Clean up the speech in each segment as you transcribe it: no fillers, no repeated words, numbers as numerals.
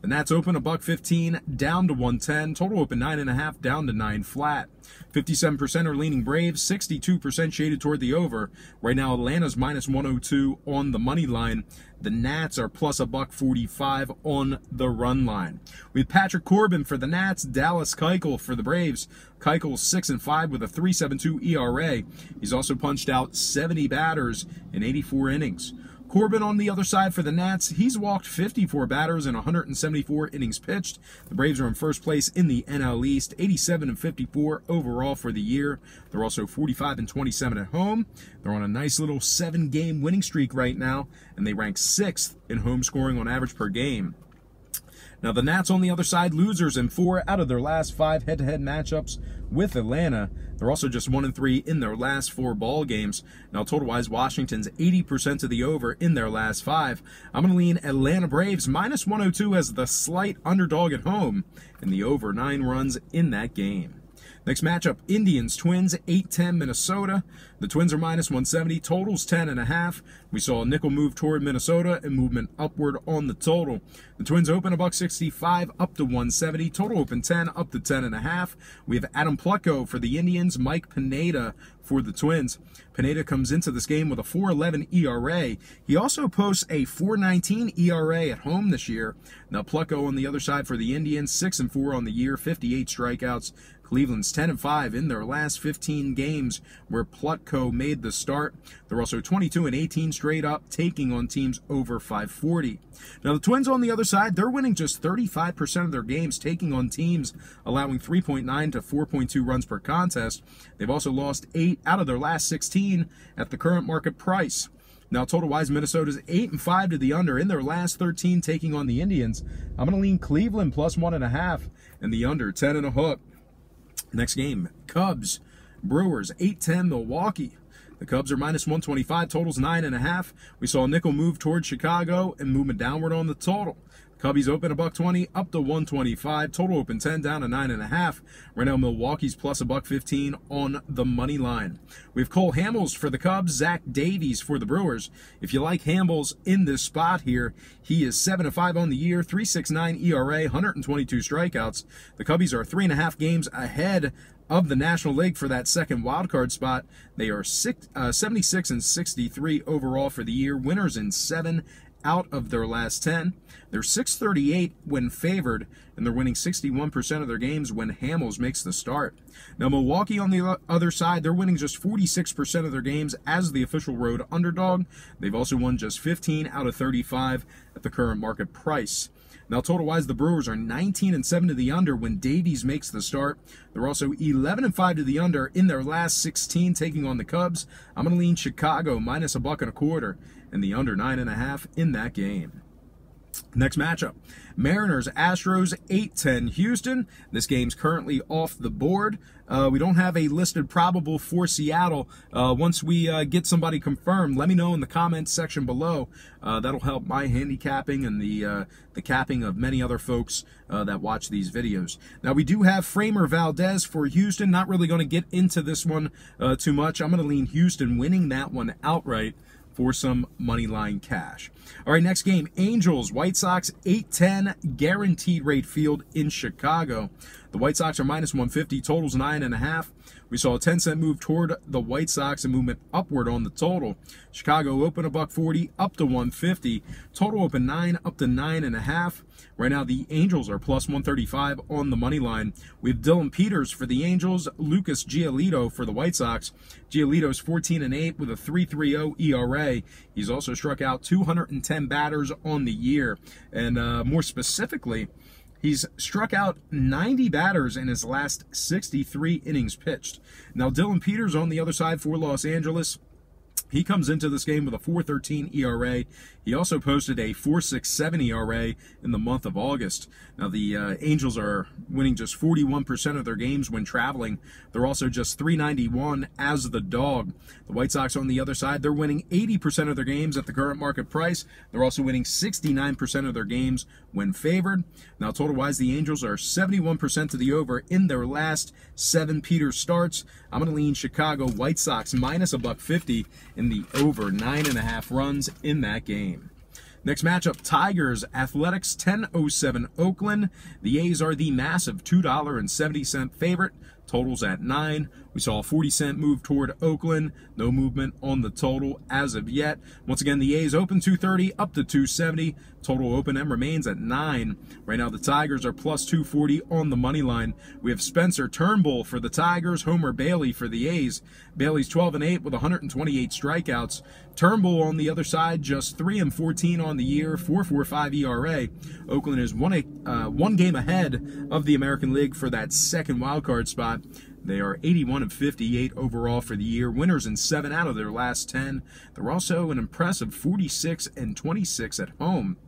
The Nats open $1.15 down to 110. Total open 9.5 down to 9 flat. 57% are leaning Braves, 62% shaded toward the over. Right now, Atlanta's minus 102 on the money line. The Nats are plus $1.45 on the run line. We have Patrick Corbin for the Nats, Dallas Keuchel for the Braves. Keuchel's 6-5 with a 3.72 ERA. He's also punched out 70 batters in 84 innings. Corbin on the other side for the Nats, he's walked 54 batters in 174 innings pitched. The Braves are in first place in the NL East, 87-54 overall for the year. They're also 45-27 at home. They're on a nice little 7-game winning streak right now, and they rank 6th in home scoring on average per game. Now, the Nats on the other side, losers in 4 out of their last 5 head-to-head matchups with Atlanta. They're also just 1-3 in their last 4 ball games. Now, total-wise, Washington's 80% of the over in their last 5. I'm going to lean Atlanta Braves minus 102 as the slight underdog at home, and the over 9 runs in that game. Next matchup, Indians, Twins, 8-10 Minnesota. The Twins are minus 170, totals 10.5. We saw a nickel move toward Minnesota and movement upward on the total. The Twins open $1.65 up to 170, total open 10 up to 10.5. We have Adam Plutko for the Indians, Mike Pineda for the Twins. Pineda comes into this game with a 4.11 ERA. He also posts a 4.19 ERA at home this year. Now Plutko on the other side for the Indians, 6-4 on the year, 58 strikeouts. Cleveland's 10-5 in their last 15 games where Plutko made the start. They're also 22-18 straight up, taking on teams over 540. Now the Twins on the other side, they're winning just 35% of their games, taking on teams allowing 3.9 to 4.2 runs per contest. They've also lost 8 out of their last 16 at the current market price. Now, total-wise, Minnesota's 8-5 to the under in their last 13, taking on the Indians. I'm going to lean Cleveland plus 1.5 and the under 10.5. Next game, Cubs, Brewers, 8-10 Milwaukee. The Cubs are minus 125, totals 9.5. We saw a nickel move towards Chicago and movement downward on the total. Cubbies open $1.20 up to 125, total open 10 down to 9.5. Right now, Milwaukee's plus $1.15 on the money line. We have Cole Hamels for the Cubs, Zach Davies for the Brewers. If you like Hamels in this spot here, he is 7-5 on the year, 3.69 ERA, 122 strikeouts. The Cubbies are 3.5 games ahead of the National League for that second wildcard spot. They are 76-63 overall for the year, winners in 7 out of their last 10. They're 638 when favored, and they're winning 61% of their games when Hamels makes the start. Now, Milwaukee on the other side, they're winning just 46% of their games as the official road underdog. They've also won just 15 out of 35 at the current market price. Now, total-wise, the Brewers are 19-7 to the under when Davies makes the start. They're also 11-5 to the under in their last 16, taking on the Cubs. I'm going to lean Chicago minus $1.25 and the under 9.5 in that game. Next matchup, Mariners, Astros, 8-10 Houston. This game's currently off the board. We don't have a listed probable for Seattle. Once we get somebody confirmed, let me know in the comments section below. That'll help my handicapping and the capping of many other folks that watch these videos. Now, we do have Framer Valdez for Houston. Not really going to get into this one too much. I'm going to lean Houston winning that one outright for some money line cash. All right, next game, Angels, White Sox, 8-10, guaranteed rate field in Chicago. The White Sox are minus 150, totals 9.5. We saw a 10-cent move toward the White Sox and movement upward on the total. Chicago open $1.40 up to 150. Total open 9 up to 9.5. Right now, the Angels are plus 135 on the money line. We have Dylan Peters for the Angels, Lucas Giolito for the White Sox. Giolito's 14-8 with a 3.30 ERA. He's also struck out 210 batters on the year. And more specifically, he's struck out 90 batters in his last 63 innings pitched. Now, Dylan Peters on the other side for Los Angeles. He comes into this game with a 4.13 ERA. He also posted a 4.67 ERA in the month of August. Now, the Angels are winning just 41% of their games when traveling. They're also just 391 as the dog. The White Sox on the other side, they're winning 80% of their games at the current market price. They're also winning 69% of their games when favored. Now, total-wise, the Angels are 71% to the over in their last 7 Peters starts. I'm going to lean Chicago White Sox minus $1.50 in the over 9.5 runs in that game. Next matchup, Tigers, Athletics, 10-07 Oakland. The A's are the massive $2.70 favorite. Totals at 9. We saw a 40-cent move toward Oakland. No movement on the total as of yet. Once again, the A's open 230 up to 270. Total open M remains at 9. Right now, the Tigers are plus 240 on the money line. We have Spencer Turnbull for the Tigers, Homer Bailey for the A's. Bailey's 12-8 with 128 strikeouts. Turnbull on the other side, just 3-14 on the year, 4.45 ERA. Oakland is one game ahead of the American League for that second wildcard spot. They are 81-58 overall for the year, winners in 7 out of their last 10. They're also an impressive 46-26 at home.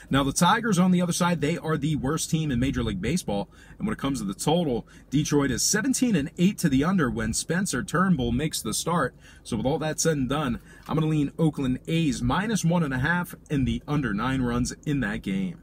Now, the Tigers on the other side, they are the worst team in Major League Baseball. And when it comes to the total, Detroit is 17-8 to the under when Spencer Turnbull makes the start. So with all that said and done, I'm going to lean Oakland A's minus 1.5 and the under 9 runs in that game.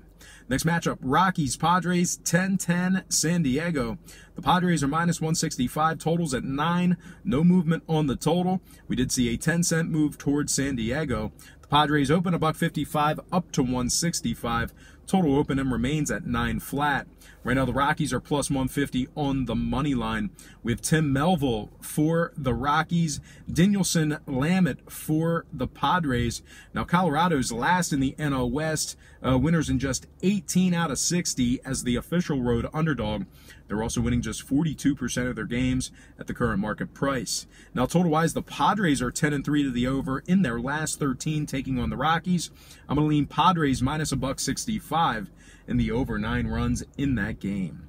Next matchup, Rockies, Padres, 10-10 San Diego. The Padres are minus 165, totals at 9. No movement on the total. We did see a 10-cent move towards San Diego. The Padres open $1.55 up to 165. Total open M remains at 9 flat. Right now, the Rockies are plus 150 on the money line. We have Tim Melville for the Rockies, Dinelson Lamet for the Padres. Now, Colorado's last in the NL West, winners in just 18 out of 60 as the official road underdog. They're also winning just 42% of their games at the current market price. Now, total-wise, the Padres are 10-3 to the over in their last 13, taking on the Rockies. I'm going to lean Padres minus $1.65 in the over 9 runs in that game.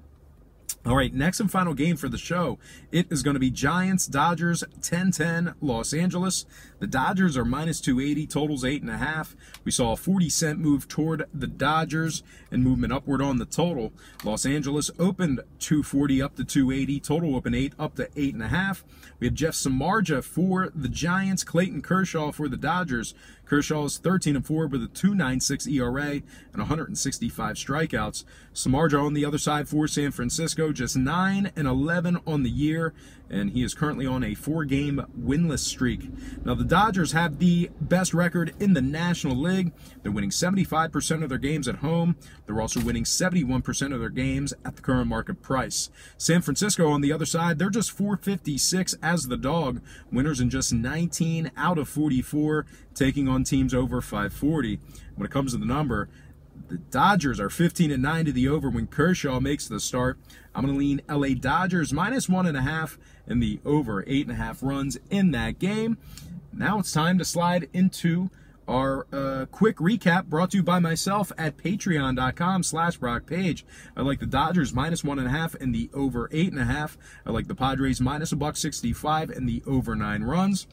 All right, next and final game for the show. It is going to be Giants-Dodgers, 10-10 Los Angeles. The Dodgers are minus 280, totals 8.5. We saw a 40-cent move toward the Dodgers and movement upward on the total. Los Angeles opened 240 up to 280, total open 8 up to 8.5. We have Jeff Samardzija for the Giants, Clayton Kershaw for the Dodgers. Kershaw is 13-4 with a 2.96 ERA and 165 strikeouts. Samardzija on the other side for San Francisco, just 9-11 on the year, and he is currently on a 4-game winless streak. Now, the Dodgers have the best record in the National League. They're winning 75% of their games at home. They're also winning 71% of their games at the current market price. San Francisco on the other side, they're just 456 as the dog, winners in just 19 out of 44, taking on teams over 540. When it comes to the number, the Dodgers are 15-9 to the over when Kershaw makes the start. I'm going to lean LA Dodgers minus 1.5 and the over 8.5 runs in that game. Now it's time to slide into our quick recap brought to you by myself at patreon.com/BrockPage. I like the Dodgers minus 1.5 and the over 8.5. I like the Padres minus $1.65 and the over 9 runs.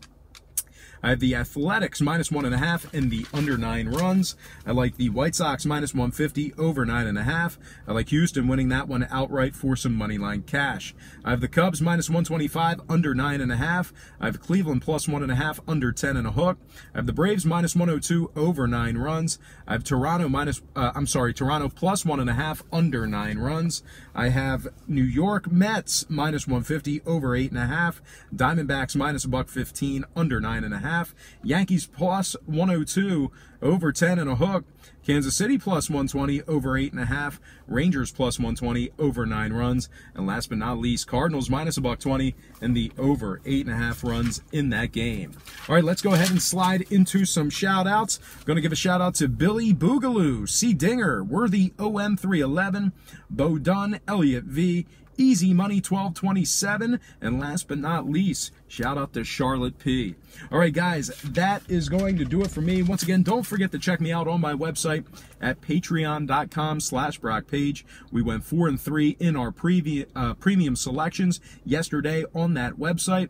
I have the Athletics minus 1.5 and the under 9 runs. I like the White Sox minus 150 over 9.5. I like Houston winning that one outright for some money line cash. I have the Cubs minus 125 under 9.5. I have Cleveland plus 1.5 under 10 and a hook. I have the Braves minus 102 over 9 runs. I have Toronto plus 1.5 under 9 runs. I have New York Mets minus 150 over 8.5. Diamondbacks minus $1.15 under 9.5. Yankees plus 102 over 10 and a hook. Kansas City plus 120 over 8.5. Rangers plus 120 over 9 runs. And last but not least, Cardinals minus $1.20 and the over 8.5 runs in that game. All right, let's go ahead and slide into some shout-outs. I'm going to give a shout-out to Billy Boogaloo, C. Dinger, Worthy OM311, Bo Dunn, Elliot V., Easy Money 1227, and last but not least, shout out to Charlotte P. All right, guys, that is going to do it for me. Once again, don't forget to check me out on my website at patreon.com/BrockPage. We went 4-3 in our premium selections yesterday on that website.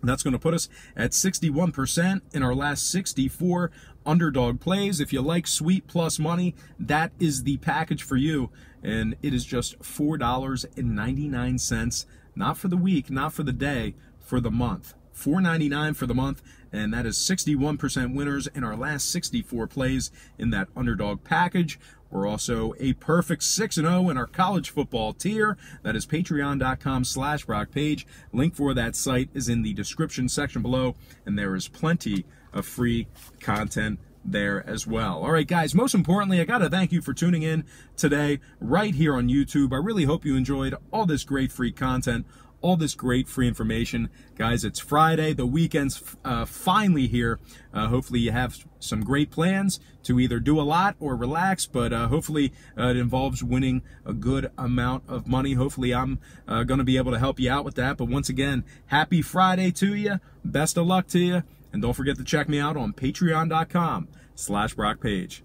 That's going to put us at 61% in our last 64 underdog plays. If you like sweet plus money, that is the package for you. And it is just $4.99, not for the week, not for the day, for the month. $4.99 for the month, and that is 61% winners in our last 64 plays in that underdog package. We're also a perfect 6-0 in our college football tier. That is patreon.com/BrockPage. Link for that site is in the description section below, and there is plenty of free content there as well. All right, guys, most importantly, I got to thank you for tuning in today right here on YouTube. I really hope you enjoyed all this great free content, all this great free information. Guys, it's Friday. The weekend's finally here. Hopefully you have some great plans to either do a lot or relax, but hopefully it involves winning a good amount of money. Hopefully I'm going to be able to help you out with that. But once again, happy Friday to you. Best of luck to you. And don't forget to check me out on patreon.com/BrockPage.